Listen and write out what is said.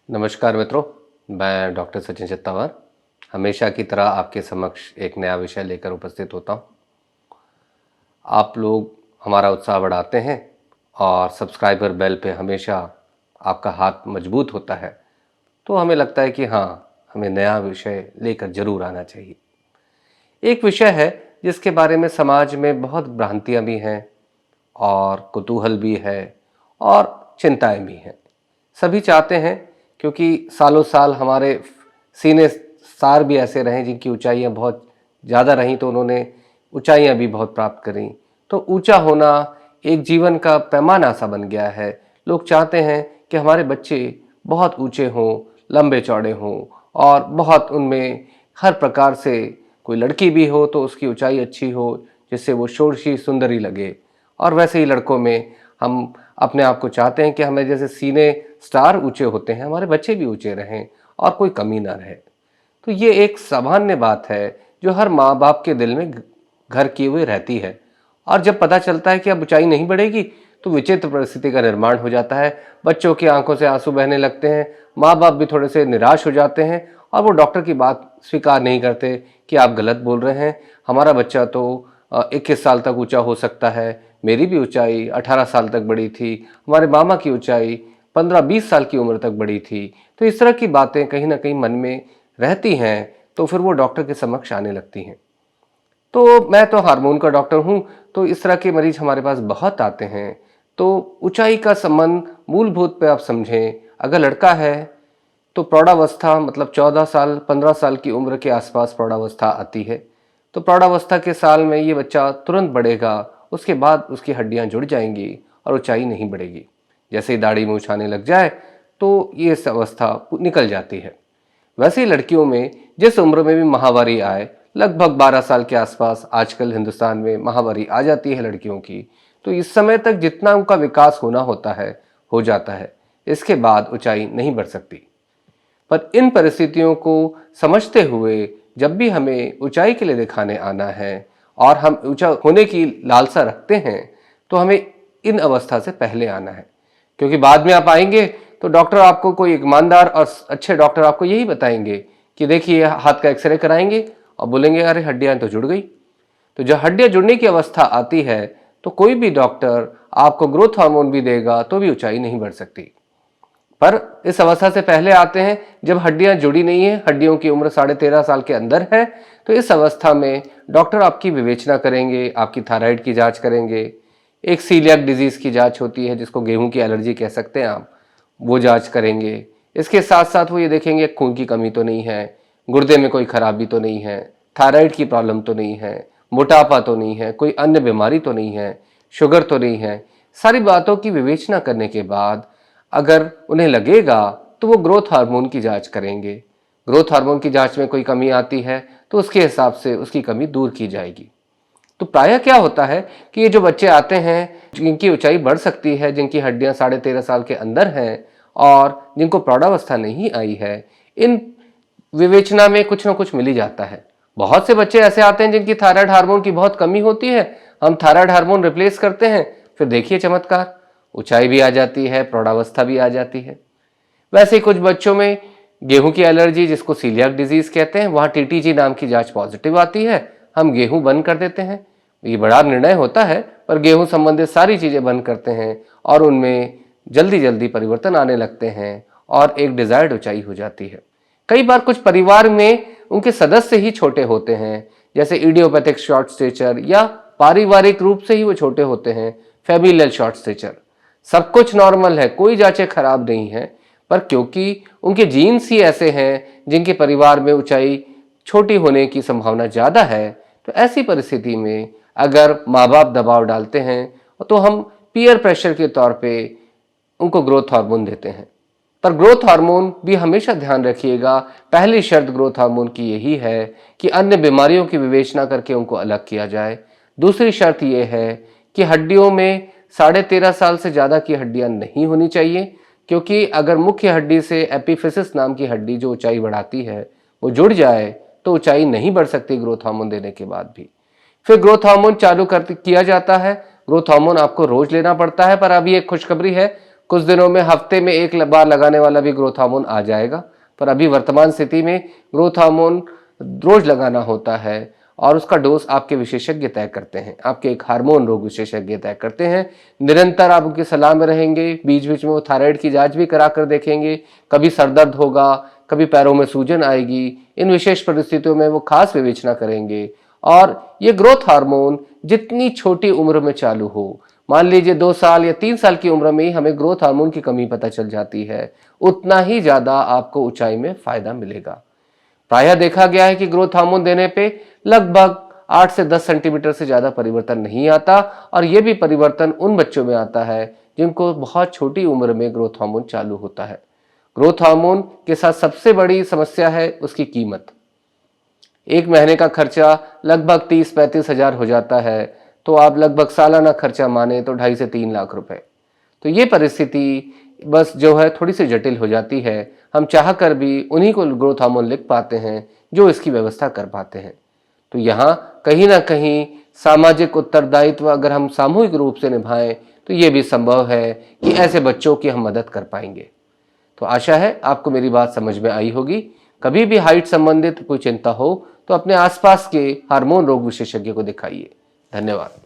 नमस्कार मित्रों, मैं डॉक्टर सचिन चित्तावर हमेशा की तरह आपके समक्ष एक नया विषय लेकर उपस्थित होता हूँ। आप लोग हमारा उत्साह बढ़ाते हैं और सब्सक्राइबर बेल पे हमेशा आपका हाथ मजबूत होता है, तो हमें लगता है कि हाँ, हमें नया विषय लेकर जरूर आना चाहिए। एक विषय है जिसके बारे में समाज में बहुत भ्रांतियाँ भी हैं और कुतूहल भी है और चिंताएं भी हैं। सभी चाहते हैं, क्योंकि सालों साल हमारे सीने सार भी ऐसे रहे जिनकी ऊंचाइयां बहुत ज़्यादा रहीं, तो उन्होंने ऊंचाइयां भी बहुत प्राप्त करी। तो ऊंचा होना एक जीवन का पैमाना सा बन गया है। लोग चाहते हैं कि हमारे बच्चे बहुत ऊंचे हों, लंबे चौड़े हों और बहुत उनमें हर प्रकार से, कोई लड़की भी हो तो उसकी ऊंचाई अच्छी हो जिससे वो षोड़शी सुंदरी लगे, और वैसे ही लड़कों में हम अपने आप को चाहते हैं कि हमें जैसे सीने स्टार ऊंचे होते हैं, हमारे बच्चे भी ऊंचे रहें और कोई कमी ना रहे। तो ये एक सामान्य बात है जो हर माँ बाप के दिल में घर किए हुए रहती है। और जब पता चलता है कि अब ऊंचाई नहीं बढ़ेगी तो विचित्र परिस्थिति का निर्माण हो जाता है। बच्चों की आंखों से आंसू बहने लगते हैं, माँ बाप भी थोड़े से निराश हो जाते हैं और वो डॉक्टर की बात स्वीकार नहीं करते कि आप गलत बोल रहे हैं, हमारा बच्चा तो 21 साल तक ऊंचा हो सकता है, मेरी भी ऊंचाई 18 साल तक बढ़ी थी, हमारे मामा की ऊंचाई 15-20 साल की उम्र तक बढ़ी थी। तो इस तरह की बातें कहीं ना कहीं मन में रहती हैं, तो फिर वो डॉक्टर के समक्ष आने लगती हैं। तो मैं तो हार्मोन का डॉक्टर हूँ, तो इस तरह के मरीज हमारे पास बहुत आते हैं। तो ऊंचाई का संबंध मूलभूत पे आप समझें, अगर लड़का है तो प्रौढ़ावस्था मतलब 14 साल 15 साल की उम्र के आसपास प्रौढ़ावस्था आती है। तो प्रौढ़ावस्था के साल में ये बच्चा तुरंत बढ़ेगा, उसके बाद उसकी हड्डियां जुड़ जाएंगी और ऊंचाई नहीं बढ़ेगी। जैसे ही दाढ़ी मूंछ आने लग जाए तो ये अवस्था निकल जाती है। वैसे ही लड़कियों में जिस उम्र में भी महावारी आए, लगभग 12 साल के आसपास आजकल हिंदुस्तान में महावारी आ जाती है लड़कियों की, तो इस समय तक जितना उनका विकास होना होता है हो जाता है। इसके बाद ऊंचाई नहीं बढ़ सकती। पर इन परिस्थितियों को समझते हुए जब भी हमें ऊंचाई के लिए दिखाने आना है और हम ऊंचा होने की लालसा रखते हैं, तो हमें इन अवस्था से पहले आना है। क्योंकि बाद में आप आएंगे तो डॉक्टर आपको, कोई ईमानदार और अच्छे डॉक्टर आपको यही बताएंगे कि देखिए हाथ का एक्सरे कराएंगे और बोलेंगे अरे हड्डियां तो जुड़ गई। तो जब हड्डियां जुड़ने की अवस्था आती है तो कोई भी डॉक्टर आपको ग्रोथ हार्मोन भी देगा तो भी ऊंचाई नहीं बढ़ सकती। पर इस अवस्था से पहले आते हैं जब हड्डियां जुड़ी नहीं है, हड्डियों की उम्र 13.5 साल के अंदर है, तो इस अवस्था में डॉक्टर आपकी विवेचना करेंगे, आपकी थायराइड की जांच करेंगे, एक सीलियाक डिजीज की जांच होती है जिसको गेहूं की एलर्जी कह सकते हैं आप, वो जांच करेंगे। इसके साथ साथ वो ये देखेंगे खून की कमी तो नहीं है, गुर्दे में कोई खराबी तो नहीं है, थायराइड की प्रॉब्लम तो नहीं है, मोटापा तो नहीं है, कोई अन्य बीमारी तो नहीं है, शुगर तो नहीं है। सारी बातों की विवेचना करने के बाद अगर उन्हें लगेगा तो वो ग्रोथ हार्मोन की जांच करेंगे। ग्रोथ हार्मोन की जांच में कोई कमी आती है तो उसके हिसाब से उसकी कमी दूर की जाएगी। तो प्रायः क्या होता है कि ये जो बच्चे आते हैं जिनकी ऊंचाई बढ़ सकती है, जिनकी हड्डियां 13.5 साल के अंदर हैं और जिनको प्रौढ़ावस्था नहीं आई है, इन विवेचना में कुछ ना कुछ मिल ही जाता है। बहुत से बच्चे ऐसे आते हैं जिनकी थायराइड हार्मोन की बहुत कमी होती है, हम थायराइड हार्मोन रिप्लेस करते हैं, फिर देखिए चमत्कार, ऊंचाई भी आ जाती है, प्रौढ़ावस्था भी आ जाती है। वैसे ही कुछ बच्चों में गेहूं की एलर्जी, जिसको सीलियाक डिजीज कहते हैं, वहां टीटीजी नाम की जांच पॉजिटिव आती है, हम गेहूं बंद कर देते हैं। ये बड़ा निर्णय होता है, पर गेहूं संबंधित सारी चीजें बंद करते हैं और उनमें जल्दी जल्दी परिवर्तन आने लगते हैं और एक डिजायर्ड ऊंचाई हो जाती है। कई बार कुछ परिवार में उनके सदस्य ही छोटे होते हैं, जैसे इडियोपैथिक शॉर्ट स्टेचर, या पारिवारिक रूप से ही वो छोटे होते हैं, फैमिलियल शॉर्ट स्टेचर। सब कुछ नॉर्मल है, कोई जांचें खराब नहीं है, पर क्योंकि उनके जीन्स ही ऐसे हैं जिनके परिवार में ऊंचाई छोटी होने की संभावना ज़्यादा है, तो ऐसी परिस्थिति में अगर माँ बाप दबाव डालते हैं तो हम पीयर प्रेशर के तौर पे उनको ग्रोथ हार्मोन देते हैं। पर ग्रोथ हार्मोन भी हमेशा ध्यान रखिएगा, पहली शर्त ग्रोथ हार्मोन की यही है कि अन्य बीमारियों की विवेचना करके उनको अलग किया जाए। दूसरी शर्त यह है कि हड्डियों में 13.5 साल से ज़्यादा की हड्डियां नहीं होनी चाहिए, क्योंकि अगर मुख्य हड्डी से एपिफिसिस नाम की हड्डी जो ऊंचाई बढ़ाती है वो जुड़ जाए तो ऊंचाई नहीं बढ़ सकती ग्रोथ हार्मोन देने के बाद भी। फिर ग्रोथ हार्मोन चालू कर किया जाता है। ग्रोथ हार्मोन आपको रोज लेना पड़ता है, पर अभी एक खुशखबरी है, कुछ दिनों में हफ्ते में एक बार लगाने वाला भी ग्रोथ हार्मोन आ जाएगा, पर अभी वर्तमान स्थिति में ग्रोथ हार्मोन रोज लगाना होता है और उसका डोज आपके विशेषज्ञ तय करते हैं, आपके एक हार्मोन रोग विशेषज्ञ तय करते हैं। निरंतर आप उनकी सलाह में रहेंगे, बीच बीच में वो थायराइड की जांच भी करा कर देखेंगे, कभी सरदर्द होगा, कभी पैरों में सूजन आएगी, इन विशेष परिस्थितियों में वो खास विवेचना करेंगे। और ये ग्रोथ हार्मोन जितनी छोटी उम्र में चालू हो, मान लीजिए 2 साल या 3 साल की उम्र में ही हमें ग्रोथ हार्मोन की कमी पता चल जाती है, उतना ही ज्यादा आपको ऊंचाई में फायदा मिलेगा। प्रायः देखा गया है कि ग्रोथ हार्मोन देने पे लगभग 8 से 10 सेंटीमीटर से ज्यादा परिवर्तन नहीं आता, और यह भी परिवर्तन उन बच्चों में आता है जिनको बहुत छोटी उम्र में ग्रोथ हार्मोन चालू होता है। ग्रोथ हार्मोन के साथ सबसे बड़ी समस्या है उसकी कीमत। 1 महीने का खर्चा लगभग 30-35 हजार हो जाता है, तो आप लगभग सालाना खर्चा माने तो 2.5 से 3 लाख रुपए। तो ये परिस्थिति बस जो है थोड़ी सी जटिल हो जाती है। हम चाह कर भी उन्हीं को ग्रोथ हार्मोन लिख पाते हैं जो इसकी व्यवस्था कर पाते हैं। तो यहाँ कहीं ना कहीं सामाजिक उत्तरदायित्व अगर हम सामूहिक रूप से निभाएं तो ये भी संभव है कि ऐसे बच्चों की हम मदद कर पाएंगे। तो आशा है आपको मेरी बात समझ में आई होगी। कभी भी हाइट संबंधित कोई चिंता हो तो अपने आसपास के हार्मोन रोग विशेषज्ञ को दिखाइए। धन्यवाद।